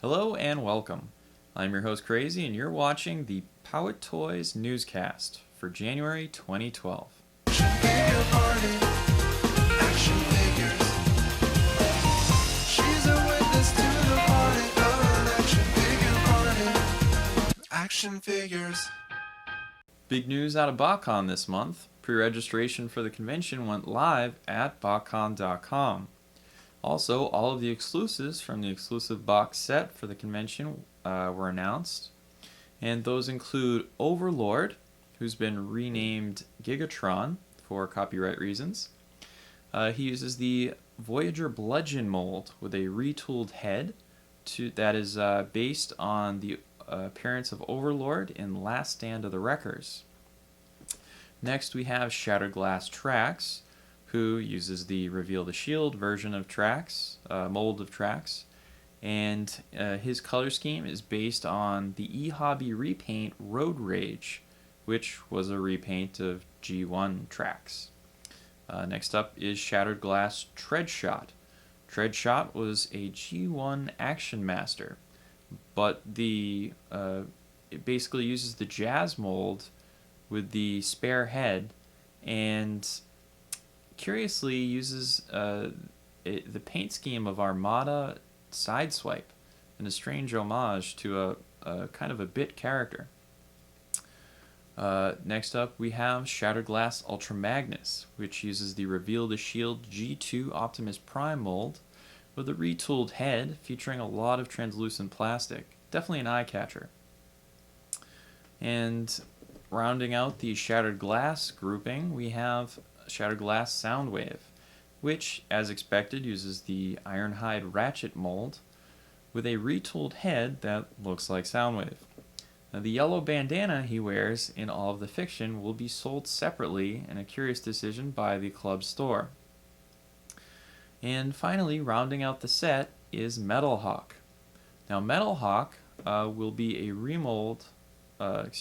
Hello and welcome. I'm your host Crazy and you're watching the PowetToys NewsCast for January 2012. Action figures. Big news out of Botcon this month. Pre-registration for the convention went live at Botcon.com. Also, all of the exclusives from the exclusive box set for the convention were announced. And those include Overlord, who's been renamed Gigatron for copyright reasons. He uses the Voyager Bludgeon mold with a retooled head that is based on the appearance of Overlord in Last Stand of the Wreckers. Next we have Shattered Glass Trax, who uses the Reveal the Shield version of Trax, mold of Trax, and his color scheme is based on the eHobby repaint Road Rage, which was a repaint of G1 Trax. Next up is Shattered Glass Treadshot. Treadshot was a G1 Action Master, but it basically uses the Jazz mold with the spare head, and curiously uses the paint scheme of Armada Sideswipe in a strange homage to a kind of a bit character. Next up we have Shattered Glass Ultra Magnus, which uses the Reveal the Shield G2 Optimus Prime mold with a retooled head featuring a lot of translucent plastic. Definitely an eye catcher. And rounding out the Shattered Glass grouping, we have Shattered Glass Soundwave, which, as expected, uses the Ironhide Ratchet mold with a retooled head that looks like Soundwave. Now, the yellow bandana he wears in all of the fiction will be sold separately in a curious decision by the club store. And finally, rounding out the set is Metal Hawk. Now, Metal Hawk will be a repaint of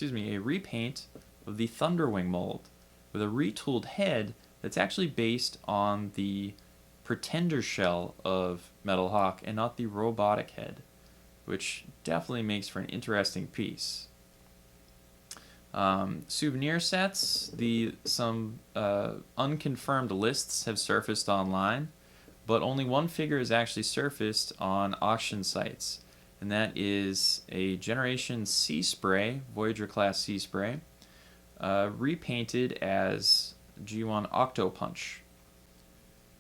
the Thunderwing mold with a retooled head that's actually based on the Pretender shell of Metal Hawk and not the robotic head, which definitely makes for an interesting piece. Souvenir sets, some unconfirmed lists have surfaced online, but only one figure has actually surfaced on auction sites, and that is a Generation Sea Spray, Voyager class Sea Spray, repainted as G1 Octopunch.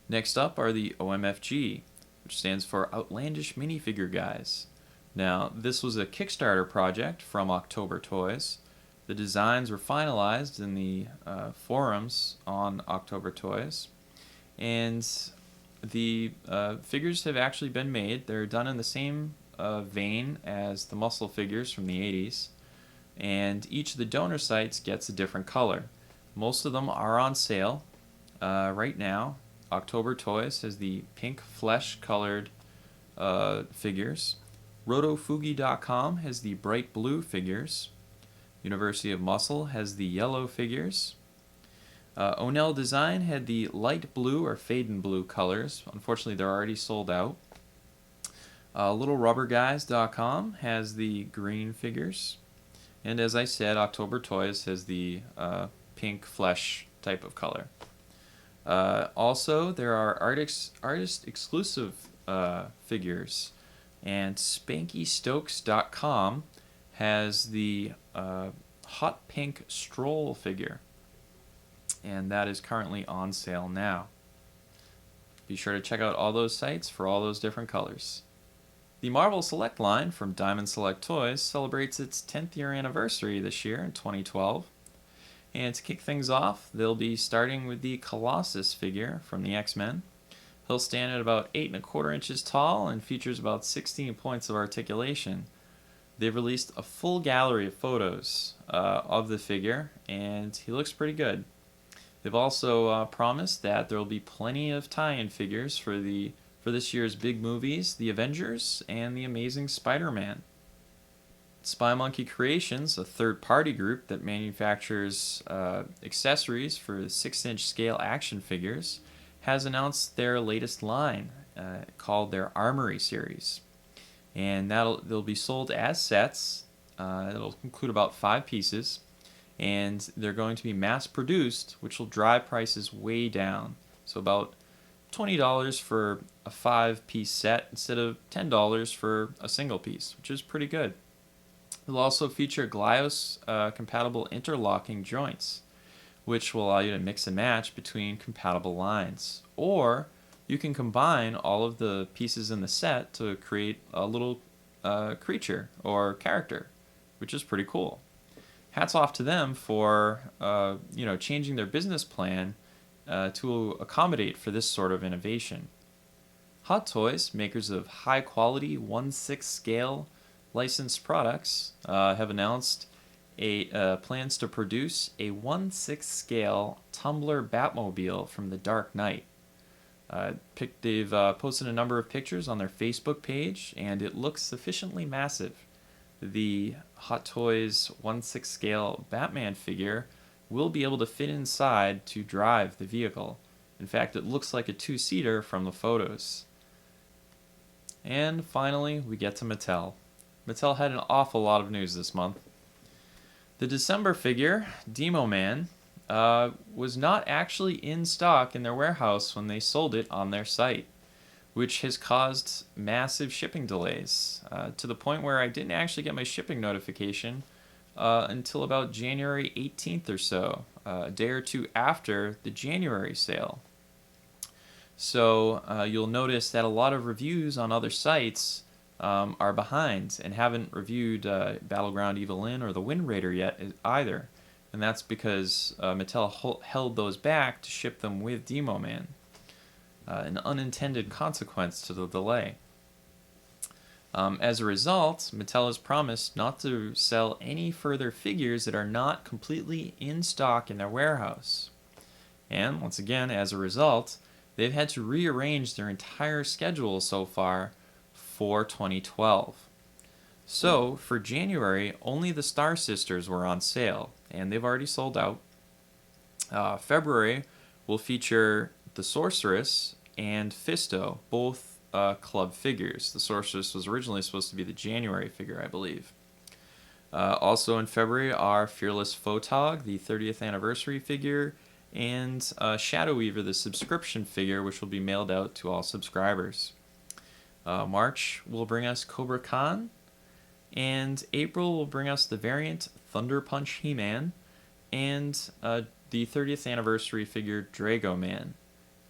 Next up are the OMFG, which stands for Outlandish Minifigure Guys. Now, this was a Kickstarter project from October Toys. The designs were finalized in the forums on October Toys, and the figures have actually been made. They're done in the same vein as the muscle figures from the 80s, and each of the donor sites gets a different color. Most of them are on sale right now. October Toys has the pink flesh colored figures. Rotofugi.com has the bright blue figures. University of Muscle has the yellow figures. Onell Design had the light blue or fading blue colors. Unfortunately, they're already sold out. LittleRubberGuys.com has the green figures. And as I said, October Toys has the pink flesh type of color. Also, there are artist exclusive figures, and SpankyStokes.com has the hot pink Stroll figure, and that is currently on sale now. Be sure to check out all those sites for all those different colors. The Marvel Select line from Diamond Select Toys celebrates its 10th year anniversary this year in 2012. And to kick things off, they'll be starting with the Colossus figure from the X-Men. He'll stand at about 8¼ inches tall and features about 16 points of articulation. They've released a full gallery of photos of the figure, and he looks pretty good. They've also promised that there will be plenty of tie-in figures for this year's big movies, The Avengers and The Amazing Spider-Man. Spy Monkey Creations, a third-party group that manufactures accessories for 6-inch scale action figures, has announced their latest line called their Armory series. and they'll be sold as sets. It'll include about 5 pieces, and they're going to be mass produced, which will drive prices way down. So about $20 for a 5-piece set instead of $10 for a single piece, which is pretty good. It'll also feature Glyos compatible interlocking joints, which will allow you to mix and match between compatible lines. Or you can combine all of the pieces in the set to create a little creature or character, which is pretty cool. Hats off to them for changing their business plan to accommodate for this sort of innovation. Hot Toys, makers of high-quality 1/6 scale licensed products, have announced plans to produce a 1/6 scale tumbler Batmobile from the Dark Knight. They've posted a number of pictures on their Facebook page, and it looks sufficiently massive. The Hot Toys 1/6 scale Batman figure will be able to fit inside to drive the vehicle. In fact, it looks like a 2-seater from the photos. And finally, we get to Mattel. Mattel had an awful lot of news this month. The December figure, Demo Man, was not actually in stock in their warehouse when they sold it on their site, which has caused massive shipping delays, to the point where I didn't actually get my shipping notification until about January 18th or so, a day or two after the January sale. So you'll notice that a lot of reviews on other sites are behind and haven't reviewed Battleground Evil-Lyn or the Wind Raider yet either. And that's because Mattel held those back to ship them with Demo Man. An unintended consequence to the delay. As a result, Mattel has promised not to sell any further figures that are not completely in stock in their warehouse. And once again, as a result, they've had to rearrange their entire schedule so far for 2012. So, for January, only the Star Sisters were on sale, and they've already sold out. February will feature the Sorceress and Fisto, both club figures. The Sorceress was originally supposed to be the January figure, I believe. Also in February are Fearless Photog, the 30th anniversary figure, and Shadow Weaver, the subscription figure, which will be mailed out to all subscribers. March will bring us Cobra Khan, and April will bring us the variant Thunder Punch He-Man, and the 30th anniversary figure Drago Man.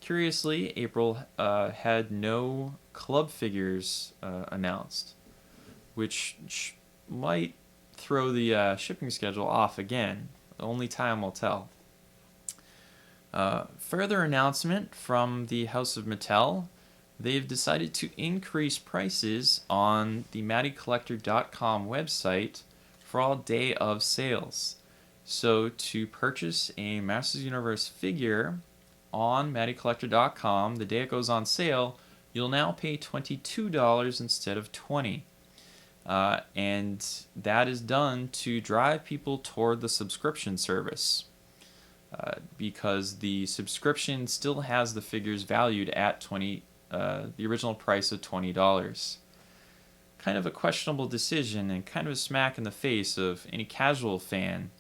Curiously, April had no club figures announced, which might throw the shipping schedule off again. Only time will tell. Further announcement from the House of Mattel, they've decided to increase prices on the MattyCollector.com website for all day of sales. So to purchase a Masters Universe figure on MattyCollector.com, the day it goes on sale, you'll now pay $22 instead of $20. And that is done to drive people toward the subscription service. Because the subscription still has the figures valued at the original price of $20. Kind of a questionable decision and kind of a smack in the face of any casual fan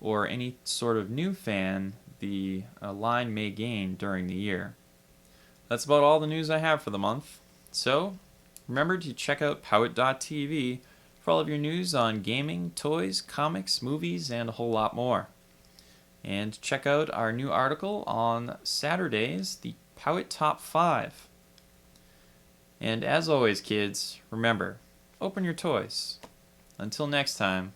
or any sort of new fan the line may gain during the year. That's about all the news I have for the month. So, remember to check out Powet.tv for all of your news on gaming, toys, comics, movies, and a whole lot more. And check out our new article on Saturdays, the Powet Top 5. And as always, kids, remember, open your toys. Until next time.